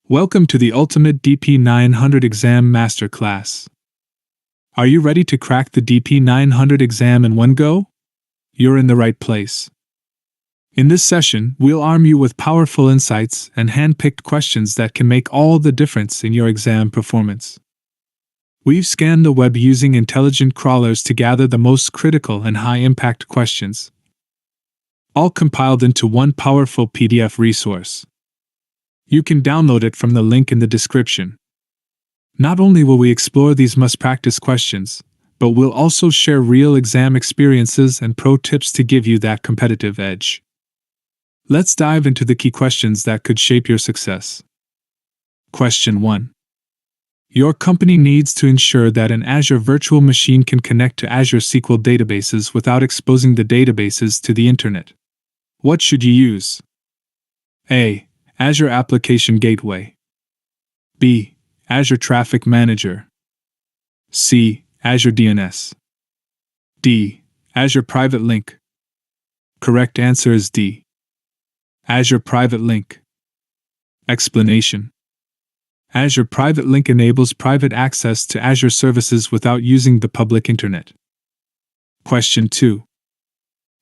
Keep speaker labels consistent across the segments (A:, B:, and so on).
A: Welcome to the ultimate DP-900 exam masterclass. Are you ready to crack the DP-900 exam in one go? You're in the right place. In this session, we'll arm you with powerful insights and hand-picked questions that can make all the difference in your exam performance. We've scanned the web using intelligent crawlers to gather the most critical and high-impact questions, all compiled into one powerful PDF resource. You can download it from the link in the description. Not only will we explore these must-practice questions, but we'll also share real exam experiences and pro tips to give you that competitive edge. Let's dive into the key questions that could shape your success. Question 1. Your company needs to ensure that an Azure virtual machine can connect to Azure SQL databases without exposing the databases to the internet. What should you use? A. Azure Application Gateway. B. Azure Traffic Manager. C. Azure DNS. D. Azure Private Link. Correct answer is D. Azure Private Link. Explanation. Azure Private Link enables private access to Azure services without using the public internet. Question 2.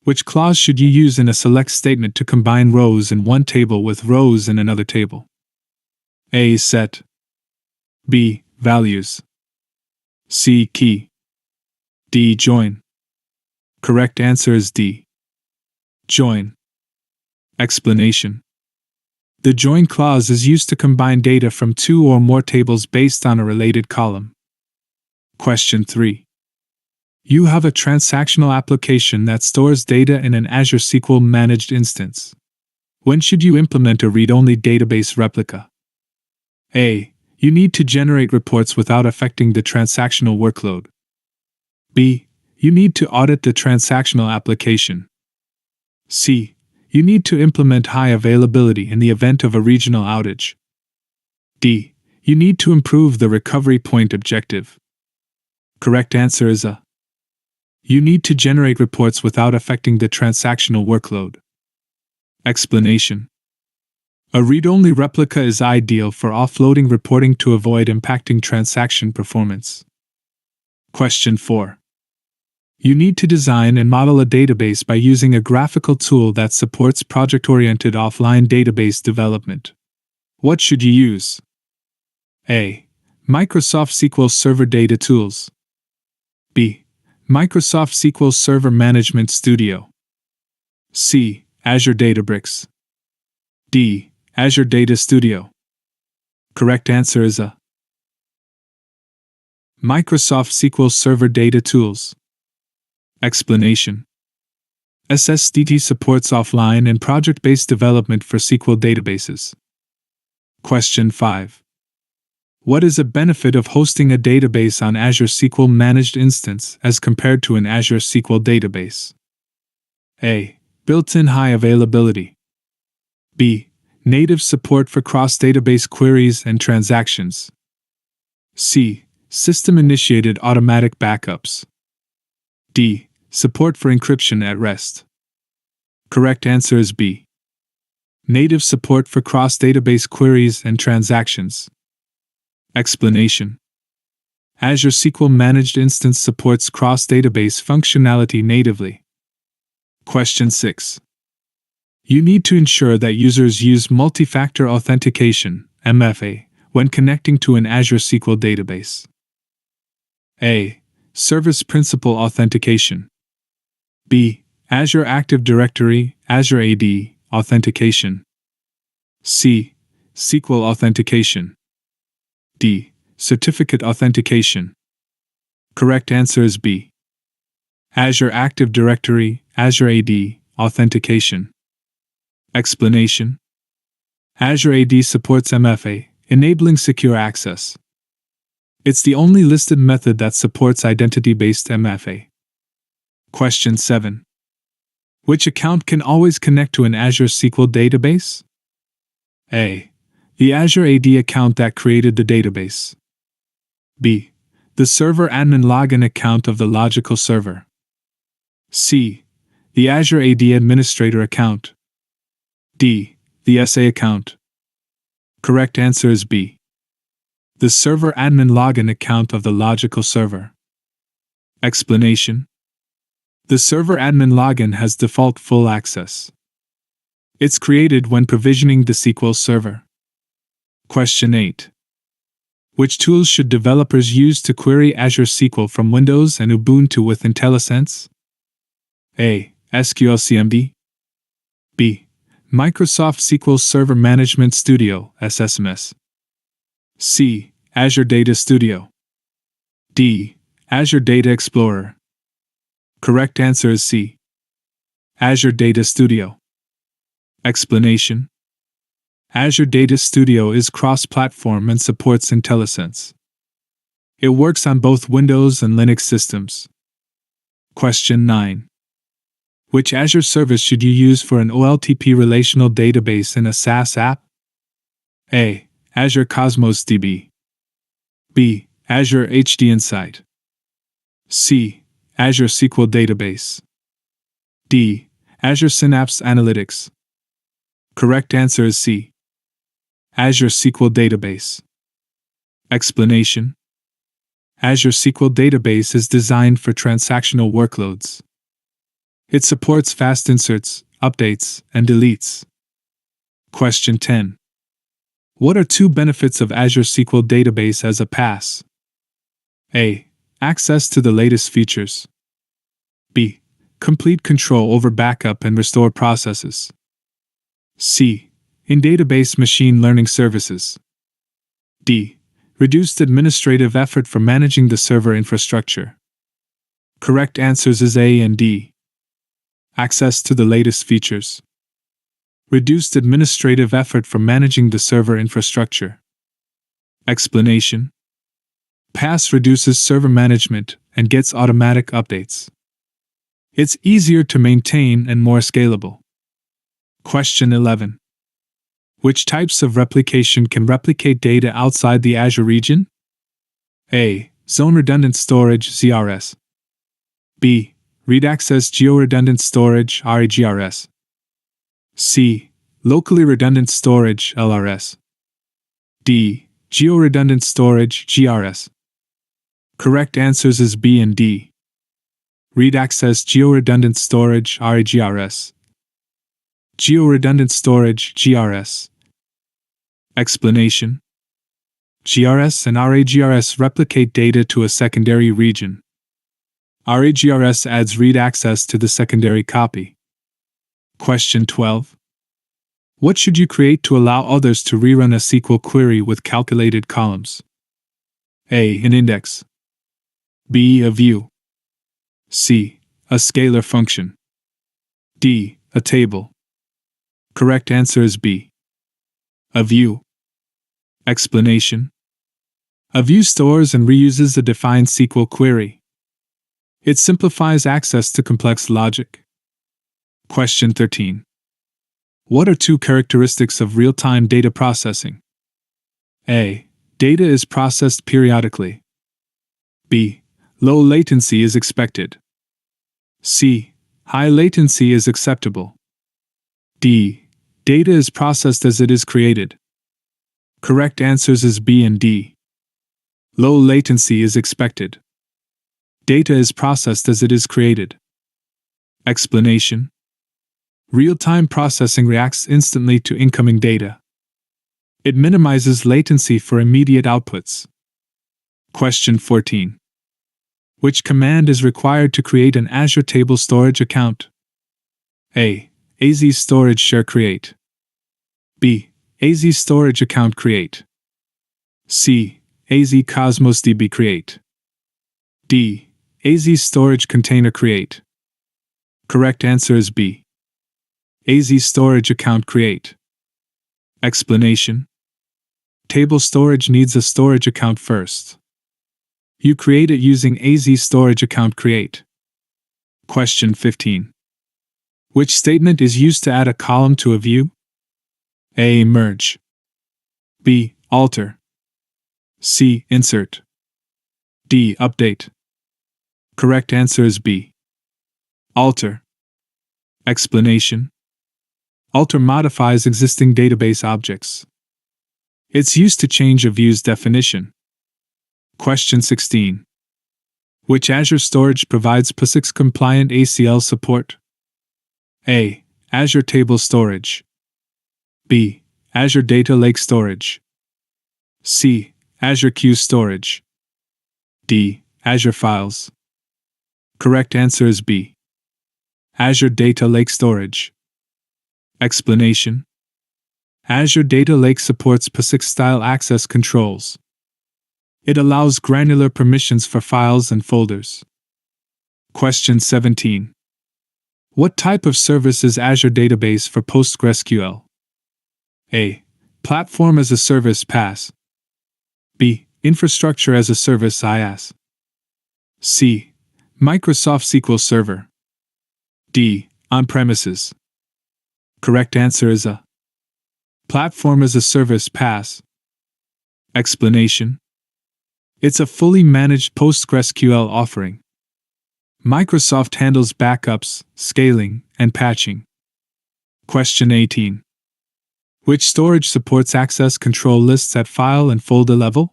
A: Which clause should you use in a select statement to combine rows in one table with rows in another table? A. Set. B. Values. C. Key. D. Join. Correct answer is D. Join. Explanation. The join clause is used to combine data from two or more tables based on a related column. Question 3. You have a transactional application that stores data in an Azure SQL managed instance. When should you implement a read-only database replica? A. You need to generate reports without affecting the transactional workload. B. You need to audit the transactional application. C. You need to implement high availability in the event of a regional outage. D. You need to improve the recovery point objective. Correct answer is A. You need to generate reports without affecting the transactional workload. Explanation. A read-only replica is ideal for offloading reporting to avoid impacting transaction performance. Question 4. You need to design and model a database by using a graphical tool that supports project-oriented offline database development. What should you use? A. Microsoft SQL Server Data Tools. B. Microsoft SQL Server Management Studio. C. Azure Databricks. D. Azure Data Studio. Correct answer is A. Microsoft SQL Server Data Tools. Explanation. SSDT supports offline and project-based development for SQL databases. Question 5. What is a benefit of hosting a database on Azure SQL Managed Instance as compared to an Azure SQL database? A. Built-in high availability. B. Native support for cross-database queries and transactions. C. System-initiated automatic backups. D. Support for encryption at rest. Correct answer is B. Native support for cross-database queries and transactions. Explanation. Azure SQL Managed Instance supports cross-database functionality natively. Question 6. You need to ensure that users use multi-factor authentication, MFA, when connecting to an Azure SQL database. A. Service Principal Authentication. B. Azure Active Directory, Azure AD, Authentication. C. SQL Authentication. D. Certificate Authentication. Correct answer is B. Azure Active Directory, Azure AD, Authentication. Explanation. Azure AD supports MFA, enabling secure access. It's the only listed method that supports identity-based MFA. Question 7. Which account can always connect to an Azure SQL database? A. The Azure AD account that created the database. B. The server admin login account of the logical server. C. The Azure AD administrator account. D. The SA account. Correct answer is B. The server admin login account of the logical server. Explanation. The server admin login has default full access. It's created when provisioning the SQL Server. Question 8. Which tools should developers use to query Azure SQL from Windows and Ubuntu with IntelliSense? A. SQL CMD. B. Microsoft SQL Server Management Studio (SSMS). C. Azure Data Studio. D. Azure Data Explorer. Correct answer is C. Azure Data Studio. Explanation. Azure Data Studio is cross-platform and supports IntelliSense. It works on both Windows and Linux systems. Question 9. Which Azure service should you use for an OLTP relational database in a SaaS app? A. Azure Cosmos DB. B. Azure HD Insight. C. Azure SQL Database. D. Azure Synapse Analytics. Correct answer is C. Azure SQL Database. Explanation. Azure SQL Database is designed for transactional workloads. It supports fast inserts, updates, and deletes. Question 10. What are two benefits of Azure SQL Database as a PaaS? A. Access to the latest features. B. Complete control over backup and restore processes. C. In-database machine learning services. D. Reduced administrative effort for managing the server infrastructure. Correct answers is A and D. Access to the latest features. Reduced administrative effort for managing the server infrastructure. Explanation. PaaS reduces server management and gets automatic updates. It's easier to maintain and more scalable. Question 11. Which types of replication can replicate data outside the Azure region? A. Zone Redundant Storage (ZRS). B. Read Access Geo-Redundant Storage (RAGRS). C. Locally Redundant Storage (LRS). D. Geo-Redundant Storage (GRS). Correct answers is B and D. Read Access Geo-Redundant Storage (RAGRS). Geo-Redundant Storage (GRS). Explanation. GRS and RAGRS replicate data to a secondary region. RAGRS adds read access to the secondary copy. Question 12. What should you create to allow others to rerun a SQL query with calculated columns? A. An index. B. A view. C. A scalar function. D. A table. Correct answer is B. A view. Explanation. A view stores and reuses a defined SQL query. It simplifies access to complex logic. Question 13. What are two characteristics of real-time data processing? A. Data is processed periodically. B. Low latency is expected. C. High latency is acceptable. D. Data is processed as it is created. Correct answers is B and D. Low latency is expected. Data is processed as it is created. Explanation. Real-time processing reacts instantly to incoming data. It minimizes latency for immediate outputs. Question 14. Which command is required to create an Azure Table Storage account? A. AZ Storage Share Create. B. AZ Storage Account Create. C. AZ Cosmos DB Create. D. AZ Storage Container Create. Correct answer is B. AZ Storage Account Create. Explanation. Table storage needs a storage account first. You create it using AZ Storage Account Create. Question 15. Which statement is used to add a column to a view? A. Merge. B. Alter. C. Insert. D. Update. Correct answer is B. Alter. Explanation. Alter modifies existing database objects. It's used to change a view's definition. Question 16. Which Azure storage provides POSIX-compliant ACL support? A. Azure Table Storage. B. Azure Data Lake Storage. C. Azure Queue Storage. D. Azure Files. Correct answer is B. Azure Data Lake Storage. Explanation: Azure Data Lake supports POSIX-style access controls. It allows granular permissions for files and folders. Question 17. What type of service is Azure Database for PostgreSQL? A. Platform as a Service PaaS. B. Infrastructure as a Service IaaS. C. Microsoft SQL Server. D. On-premises. Correct answer is A. Platform as a Service PaaS. Explanation: it's a fully managed PostgreSQL offering. Microsoft handles backups, scaling, and patching. Question 18. Which storage supports access control lists at file and folder level?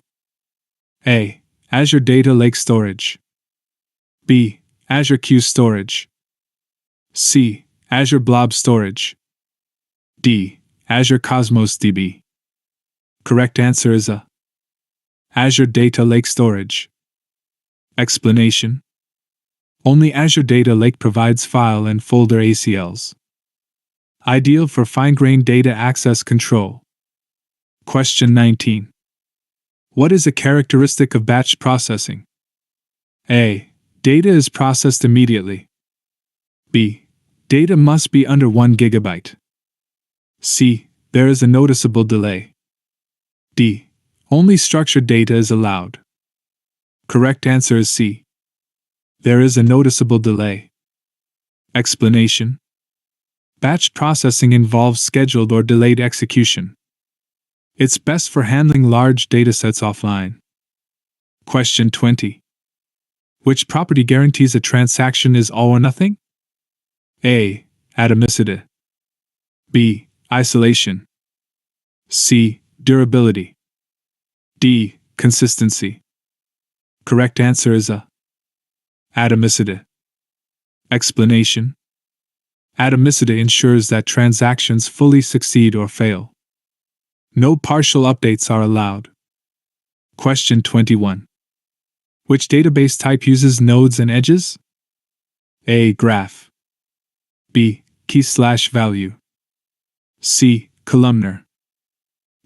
A: A. Azure Data Lake Storage. B. Azure Queue Storage. C. Azure Blob Storage. D. Azure Cosmos DB. Correct answer is A. Azure Data Lake Storage. Explanation: only Azure Data Lake provides file and folder ACLs. Ideal for fine-grained data access control. Question 19. What is a characteristic of batch processing? A. Data is processed immediately. B. Data must be under 1 GB. C. There is a noticeable delay. D. Only structured data is allowed. Correct answer is C. There is a noticeable delay. Explanation: batch processing involves scheduled or delayed execution. It's best for handling large datasets offline. Question 20. Which property guarantees a transaction is all or nothing? A. Atomicity. B. Isolation. C. Durability. D. Consistency. Correct answer is A. Atomicity. Explanation: atomicity ensures that transactions fully succeed or fail. No partial updates are allowed. Question 21. Which database type uses nodes and edges? A. Graph. B. Key/value. C. Columnar.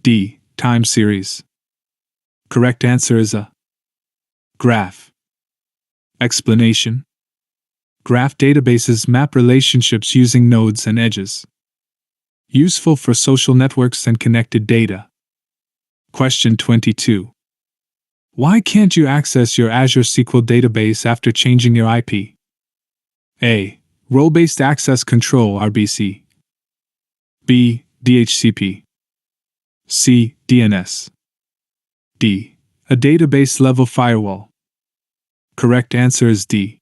A: D. Time series. Correct answer is A. Graph. Explanation: graph databases map relationships using nodes and edges. Useful for social networks and connected data. Question 22. Why can't you access your Azure SQL database after changing your IP? A. Role-based access control (RBC). B. DHCP. C. DNS. D. A database-level firewall. Correct answer is D.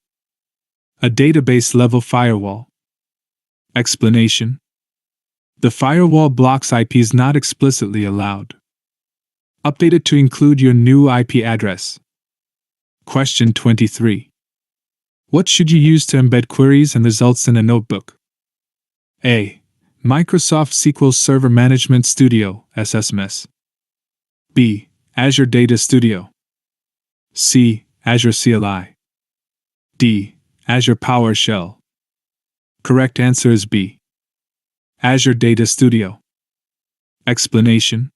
A: A database-level firewall. Explanation: the firewall blocks IPs not explicitly allowed. Update it to include your new IP address. Question 23. What should you use to embed queries and results in a notebook? A. Microsoft SQL Server Management Studio (SSMS). B. Azure Data Studio. C. Azure CLI. D. Azure PowerShell. Correct answer is B. Azure Data Studio. Explanation: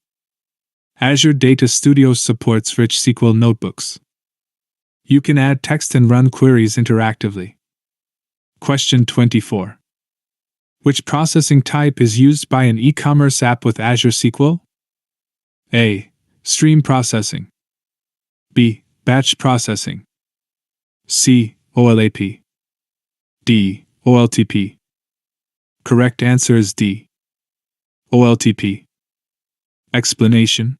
A: Azure Data Studio supports rich SQL notebooks. You can add text and run queries interactively. Question 24. Which processing type is used by an e-commerce app with Azure SQL? A. Stream processing. B. Batch processing. C. OLAP. D. OLTP. Correct answer is D. OLTP. Explanation: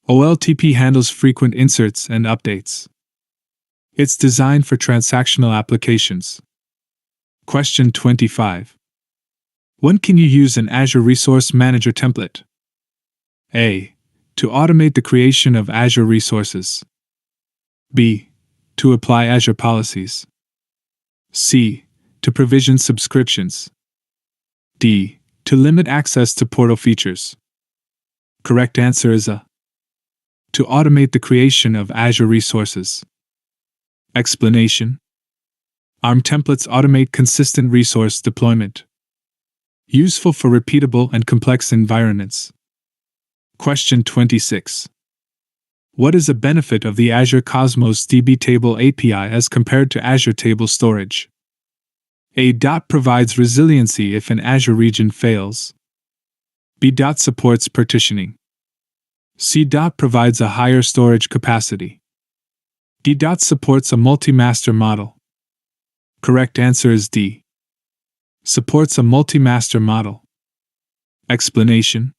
A: OLTP handles frequent inserts and updates. It's designed for transactional applications. Question 25. When can you use an Azure Resource Manager template? A. To automate the creation of Azure resources. B. To apply Azure policies. C. To provision subscriptions. D. To limit access to portal features. Correct answer is A. To automate the creation of Azure resources. Explanation. ARM templates automate consistent resource deployment. Useful for repeatable and complex environments. Question 26. What is a benefit of the Azure Cosmos DB Table API as compared to Azure Table Storage? A. Provides resiliency if an Azure region fails. B. Supports partitioning. C. Provides a higher storage capacity. D. Supports a multi-master model. Correct answer is D. Supports a multi-master model. Explanation.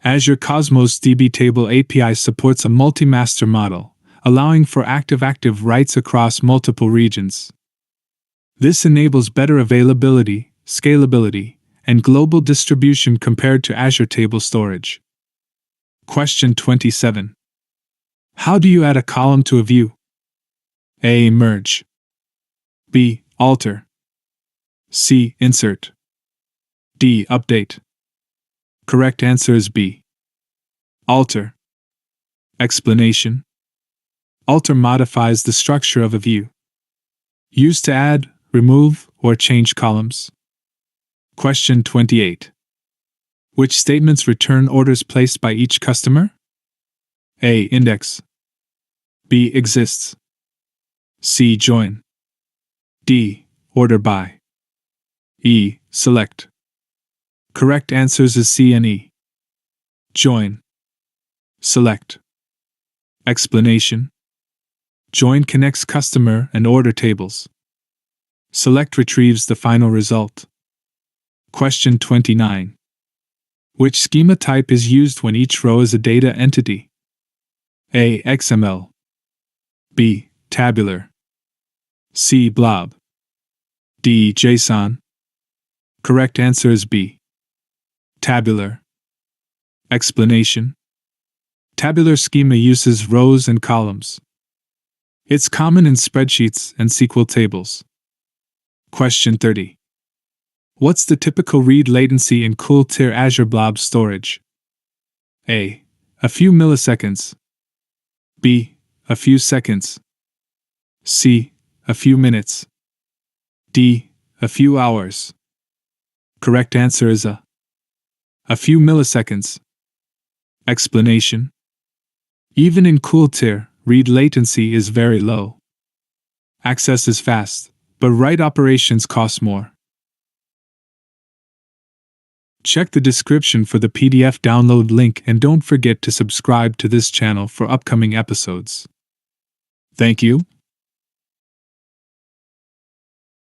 A: Azure Cosmos DB Table API supports a multi-master model, allowing for active-active writes across multiple regions. This enables better availability, scalability, and global distribution compared to Azure Table Storage. Question 27. How do you add a column to a view? A. Merge. B. Alter. C. Insert. D. Update. Correct answer is B. Alter. Explanation. Alter modifies the structure of a view. Used to add, remove, or change columns. Question 28. Which statements return orders placed by each customer? A. Index. B. Exists. C. Join. D. Order by. E. Select. Correct answers is C and E. Join. Select. Explanation. Join connects customer and order tables. Select retrieves the final result. Question 29. Which schema type is used when each row is a data entity? A. XML. B. Tabular. C. Blob. D. JSON. Correct answer is B. Tabular. Explanation. Tabular schema uses rows and columns. It's common in spreadsheets and SQL tables. Question 30. What's the typical read latency in cool-tier Azure Blob storage? A. A few milliseconds. B. A few seconds. C. A few minutes. D. A few hours. Correct answer is A few milliseconds. Explanation. Even in cool-tier, read latency is very low. Access is fast, but write operations cost more. Check the description for the PDF download link and don't forget to subscribe to this channel for upcoming episodes. Thank you.